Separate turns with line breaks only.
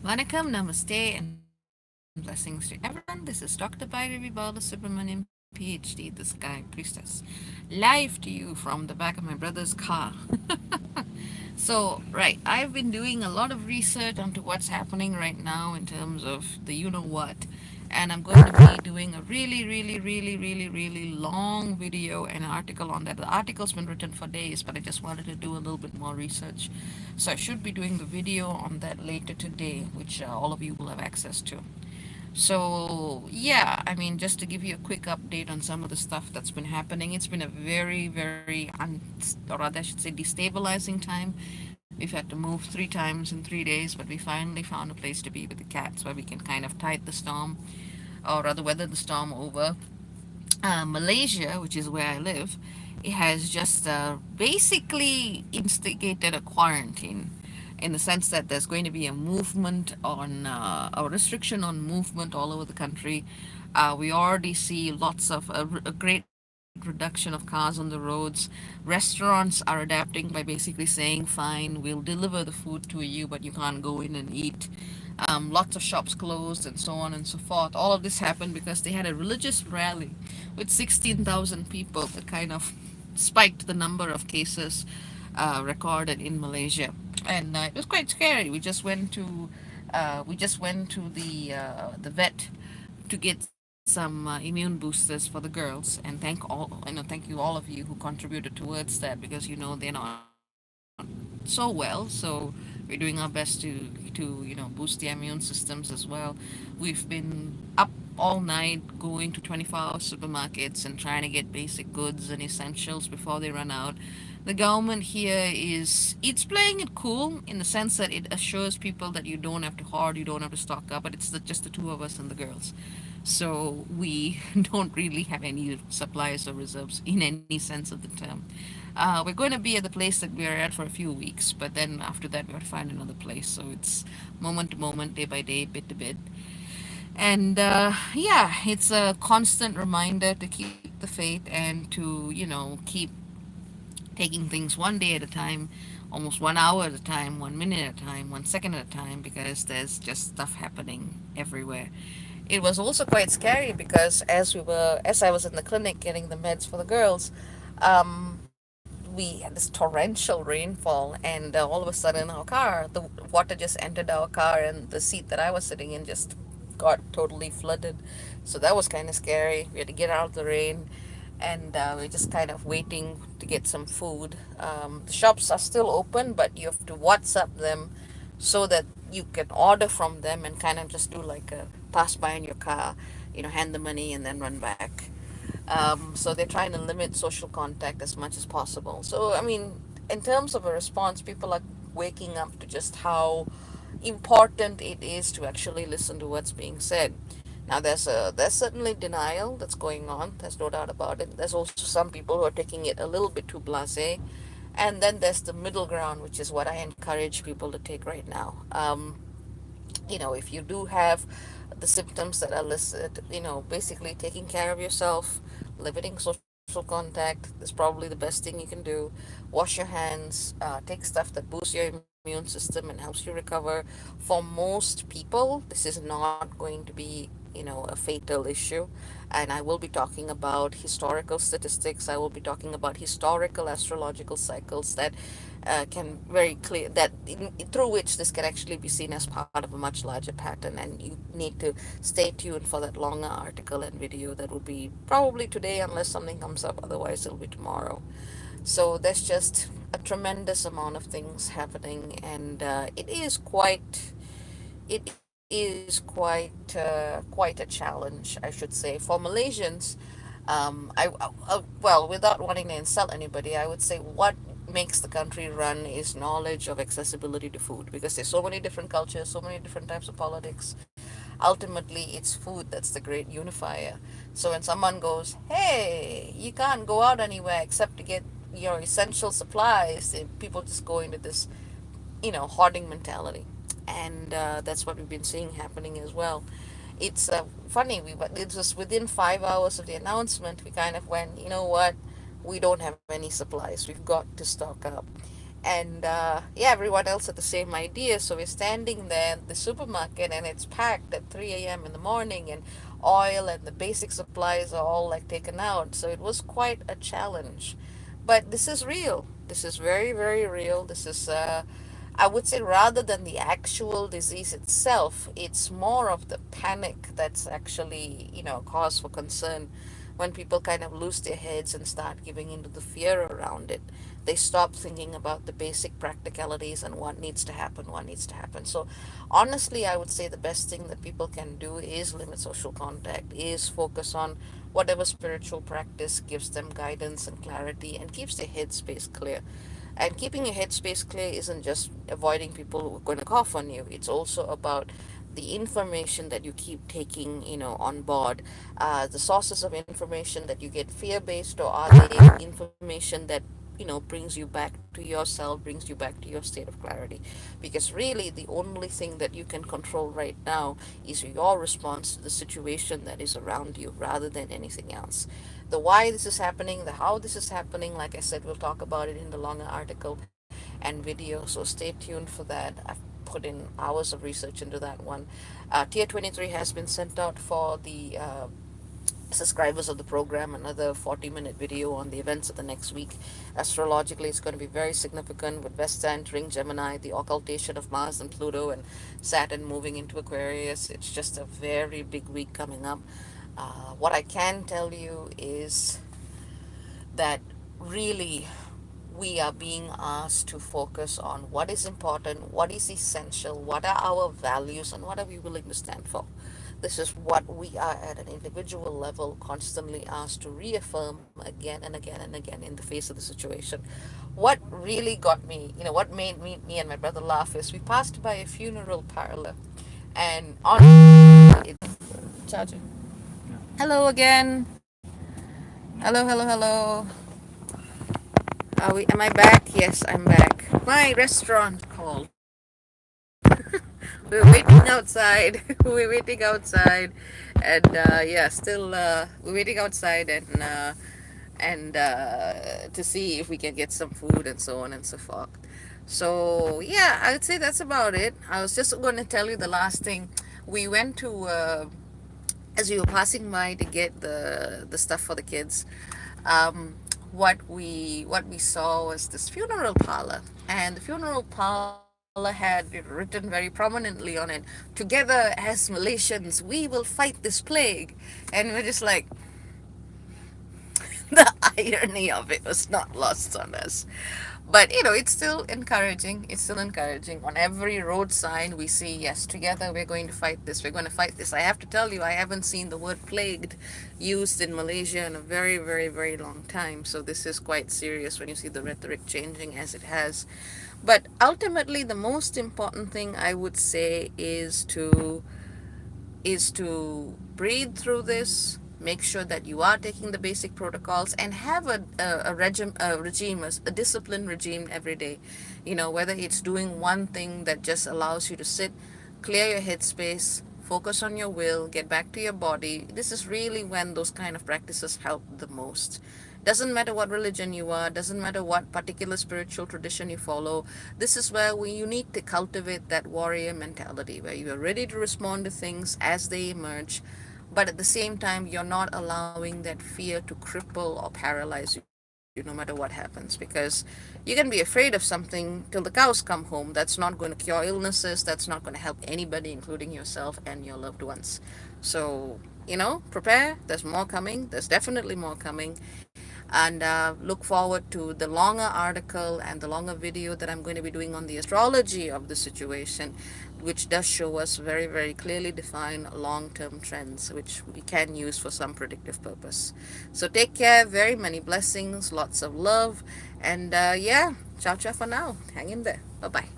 Vanakkam, Namaste, and blessings to everyone. This is Dr. Bhairavi Balasubramaniam, PhD, the Sky Priestess, live to you from the back of my brother's car. So, right, I've been doing a lot of research onto what's happening right now in terms of the you know what. And I'm going to be doing a really long video and article on that. The article's been written for days, but I just wanted to do a little bit more research. So I should be doing the video on that later today, which all of you will have access to. So, yeah, I mean, just to give you a quick update on some of the stuff that's been happening, it's been a or rather, I should say, destabilizing time. We've had to move 3 times in 3 days, but we finally found a place to be with the cats where we can kind of tide the storm, or rather, weather the storm over. Malaysia, which is where I live, it has just basically instigated a quarantine in the sense that there's going to be a movement on a restriction on movement all over the country. We already see lots of a great reduction of cars on the roads. Restaurants are adapting by basically saying, fine, we'll deliver the food to you, but you can't go in and eat. Lots of shops closed and so on and so forth. All of this happened because they had a religious rally with 16,000 people that kind of spiked the number of cases recorded in Malaysia, and it was quite scary. We just went to the vet to get some immune boosters for the girls, and thank you all of you who contributed towards that, because they're not so well. So we're doing our best to boost the immune systems as well. We've been up all night going to 24-hour supermarkets and trying to get basic goods and essentials before they run out. The government here it's playing it cool in the sense that it assures people that you don't have to hoard, you don't have to stock up, but it's just the two of us and the girls. So we don't really have any supplies or reserves in any sense of the term. We're going to be at the place that we are at for a few weeks, but then after that we have to find another place. So it's moment to moment, day by day, bit to bit. And yeah, it's a constant reminder to keep the faith and to, keep taking things one day at a time, almost 1 hour at a time, 1 minute at a time, 1 second at a time, because there's just stuff happening everywhere. It was also quite scary because as I was in the clinic getting the meds for the girls, we had this torrential rainfall, and all of a sudden our car, the water just entered our car, and the seat that I was sitting in just got totally flooded. So that was kind of scary. We had to get out of the rain, and we're just kind of waiting to get some food. The shops are still open, but you have to WhatsApp them so that you can order from them and kind of just do like a pass by in your car, hand the money and then run back. So they're trying to limit social contact as much as possible. So, I mean, in terms of a response, people are waking up to just how important it is to actually listen to what's being said. Now, there's certainly denial that's going on. There's no doubt about it. There's also some people who are taking it a little bit too blasé, and then there's the middle ground, which is what I encourage people to take right now. If you do have the symptoms that are listed, basically taking care of yourself, limiting social contact is probably the best thing you can do. Wash your hands, take stuff that boosts your immune system and helps you recover. For most people, this is not going to be, a fatal issue. And I will be talking about historical statistics. I will be talking about historical astrological cycles that can very clear that through which this can actually be seen as part of a much larger pattern, and you need to stay tuned for that longer article and video that will be probably today unless something comes up, otherwise it'll be tomorrow. So there's just a tremendous amount of things happening, and it is quite a challenge, I should say, for Malaysians. Well, without wanting to insult anybody, I would say what makes the country run is knowledge of accessibility to food, because there's so many different cultures, so many different types of politics. Ultimately, it's food that's the great unifier. So when someone goes, hey, you can't go out anywhere except to get your essential supplies, people just go into this hoarding mentality, and that's what we've been seeing happening as well. It's funny. It was within 5 hours of the announcement, we kind of went, you know what, we don't have any supplies. We've got to stock up, And yeah, everyone else had the same idea. So we're standing there at the supermarket and it's packed at 3 a.m. in the morning, and oil and the basic supplies are all like taken out. So it was quite a challenge. But this is real. This is very, very real. This is, I would say, rather than the actual disease itself, it's more of the panic that's actually, cause for concern. When people kind of lose their heads and start giving into the fear around it, they stop thinking about the basic practicalities and what needs to happen, what needs to happen. So honestly, I would say the best thing that people can do is limit social contact, is focus on whatever spiritual practice gives them guidance and clarity and keeps their headspace clear. And keeping your headspace clear isn't just avoiding people who are going to cough on you. It's also about the information that you keep taking, on board. The sources of information that you get fear-based, or are they information that, brings you back to yourself, brings you back to your state of clarity? Because really, the only thing that you can control right now is your response to the situation that is around you rather than anything else. The why this is happening, the how this is happening, like I said, we'll talk about it in the longer article and video. So stay tuned for that. I've put in hours of research into that one. Tier 23 has been sent out for the subscribers of the program, another 40-minute video on the events of the next week. Astrologically, it's going to be very significant with Vesta entering Gemini, the occultation of Mars and Pluto, and Saturn moving into Aquarius. It's just a very big week coming up. What I can tell you is that really we are being asked to focus on what is important, what is essential, what are our values, and what are we willing to stand for. This is what we are at an individual level constantly asked to reaffirm again and again and again in the face of the situation. What really got me, what made me and my brother laugh is we passed by a funeral parlor, and on it, charger. Hello again. Hello, hello, hello. Am I back? Yes, I'm back. My restaurant called. We're waiting outside. We're waiting outside, and yeah, still we're waiting outside, and to see if we can get some food and so on and so forth. So yeah, I would say that's about it. I was just going to tell you the last thing. We went to as we were passing by to get the stuff for the kids. Um, what we saw was this funeral parlor, and the funeral parlor had it written very prominently on it, "Together as Malaysians, we will fight this plague," and we're just like, the irony of it was not lost on us. But it's still encouraging. It's still encouraging. On every road sign, we see, yes, together we're going to fight this. We're going to fight this. I have to tell you, I haven't seen the word plagued used in Malaysia in a very, very, very long time. So this is quite serious when you see the rhetoric changing as it has. But ultimately, the most important thing I would say is to breathe through this, make sure that you are taking the basic protocols, and have a regime, a disciplined regime every day. Whether it's doing one thing that just allows you to sit, clear your headspace, focus on your will, get back to your body. This is really when those kind of practices help the most. Doesn't matter what religion you are, doesn't matter what particular spiritual tradition you follow. This is where you need to cultivate that warrior mentality, where you are ready to respond to things as they emerge, but at the same time, you're not allowing that fear to cripple or paralyze you no matter what happens. Because you can be afraid of something till the cows come home. That's not going to cure illnesses, that's not going to help anybody, including yourself and your loved ones. So, prepare. There's more coming, there's definitely more coming. And look forward to the longer article and the longer video that I'm going to be doing on the astrology of the situation, which does show us very, very clearly defined long-term trends, which we can use for some predictive purpose. So take care, very many blessings, lots of love, and yeah, ciao ciao for now. Hang in there. Bye bye.